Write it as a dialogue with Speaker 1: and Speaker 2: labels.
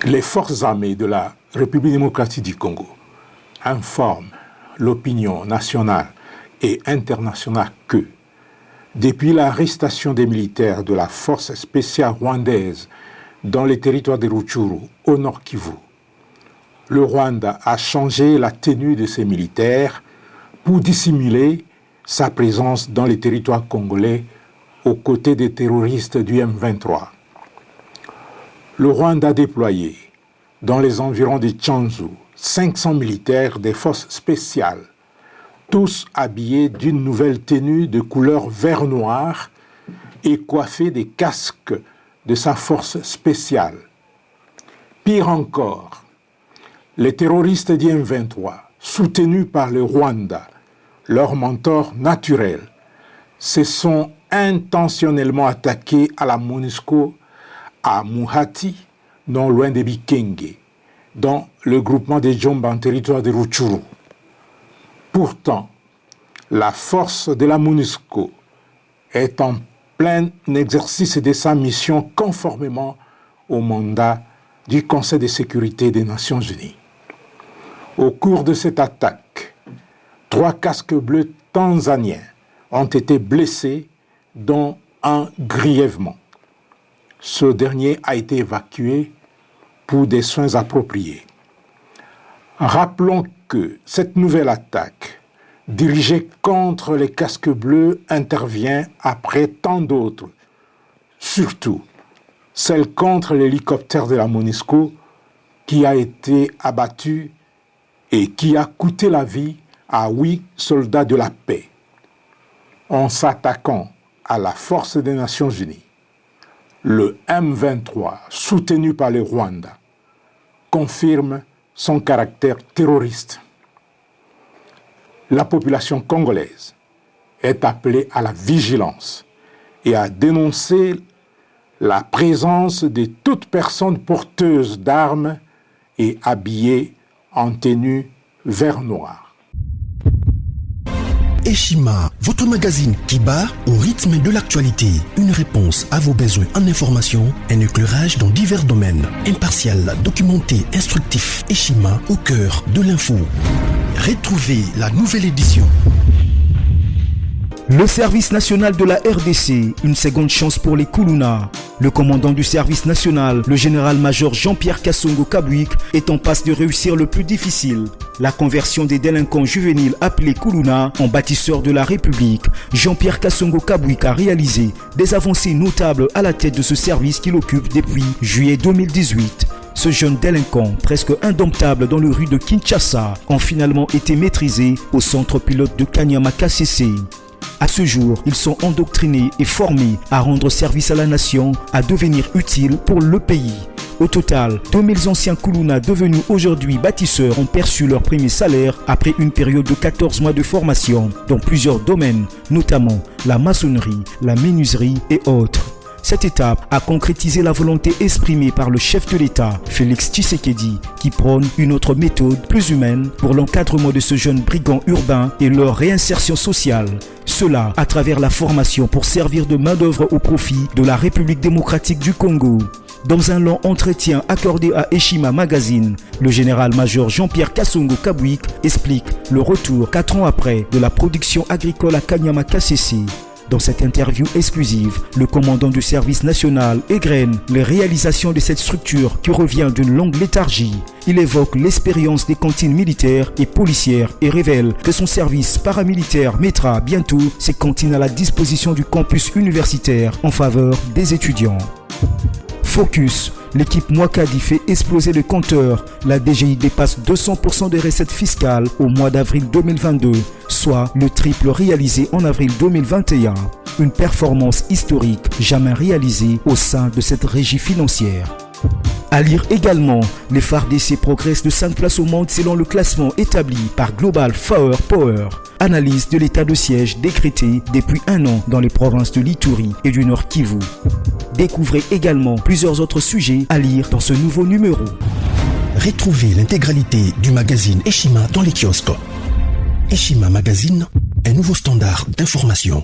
Speaker 1: Les forces armées de la République démocratique du Congo informent l'opinion nationale et internationale que, depuis l'arrestation des militaires de la force spéciale rwandaise dans les territoires de Rutshuru, au nord Kivu, le Rwanda a changé la tenue de ses militaires pour dissimuler sa présence dans les territoires congolais aux côtés des terroristes du M23. Le Rwanda a déployé dans les environs de Tchanzu 500 militaires des forces spéciales, tous habillés d'une nouvelle tenue de couleur vert-noir et coiffés des casques de sa force spéciale. Pire encore, les terroristes du M23, soutenus par le Rwanda, leur mentor naturel, se sont intentionnellement attaqués à la MONUSCO à Muhati, non loin de Bikenge, dans le groupement des Djomba en territoire de Rutshuru. Pourtant, la force de la MONUSCO est en plein exercice de sa mission conformément au mandat du Conseil de sécurité des Nations Unies. Au cours de cette attaque, 3 casques bleus tanzaniens ont été blessés, dont un grièvement. Ce dernier a été évacué pour des soins appropriés. Rappelons que cette nouvelle attaque, dirigée contre les casques bleus, intervient après tant d'autres, surtout celle contre l'hélicoptère de la MONUSCO qui a été abattu et qui a coûté la vie à 8 soldats de la paix. En s'attaquant à la force des Nations Unies, le M23, soutenu par le Rwanda, confirme son caractère terroriste. La population congolaise est appelée à la vigilance et à dénoncer la présence de toute personne porteuse d'armes et habillée en tenue vert-noir.
Speaker 2: Eshima, votre magazine qui bat au rythme de l'actualité. Une réponse à vos besoins en information, un éclairage dans divers domaines. Impartial, documenté, instructif. Eshima au cœur de l'info. Retrouvez la nouvelle édition.
Speaker 3: Le service national de la RDC, une seconde chance pour les Kuluna. Le commandant du service national, le général-major Jean-Pierre Kassongo Kabwik, est en passe de réussir le plus difficile. La conversion des délinquants juvéniles appelés Kuluna en bâtisseurs de la République. Jean-Pierre Kassongo Kabwik a réalisé des avancées notables à la tête de ce service qu'il occupe depuis juillet 2018. Ce jeune délinquant, presque indomptable dans les rues de Kinshasa, ont finalement été maîtrisés au centre pilote de Kanyama-Kasese. À ce jour, ils sont endoctrinés et formés à rendre service à la nation, à devenir utiles pour le pays. Au total, 2000 anciens Kuluna devenus aujourd'hui bâtisseurs ont perçu leur premier salaire après une période de 14 mois de formation dans plusieurs domaines, notamment la maçonnerie, la menuiserie et autres. Cette étape a concrétisé la volonté exprimée par le chef de l'État, Félix Tshisekedi, qui prône une autre méthode plus humaine pour l'encadrement de ce jeune brigand urbain et leur réinsertion sociale. Cela à travers la formation pour servir de main-d'œuvre au profit de la République démocratique du Congo. Dans un long entretien accordé à Eshima Magazine, le général-major Jean-Pierre Kassongo Kabwik explique le retour 4 ans après de la production agricole à Kanyama-Kasese. Dans cette interview exclusive, le commandant du service national égrène les réalisations de cette structure qui revient d'une longue léthargie. Il évoque l'expérience des cantines militaires et policières et révèle que son service paramilitaire mettra bientôt ses cantines à la disposition du campus universitaire en faveur des étudiants. Focus, l'équipe Mwakadi fait exploser le compteur. La DGI dépasse 200% des recettes fiscales au mois d'avril 2022, soit le triple réalisé en avril 2021. Une performance historique jamais réalisée au sein de cette régie financière. À lire également, les FARDC progressent de 5 places au monde selon le classement établi par Global Power. Analyse de l'état de siège décrété depuis 1 an dans les provinces de l'Ituri et du Nord Kivu. Découvrez également plusieurs autres sujets à lire dans ce nouveau numéro.
Speaker 2: Retrouvez l'intégralité du magazine Eshima dans les kiosques. Eshima Magazine, un nouveau standard d'information.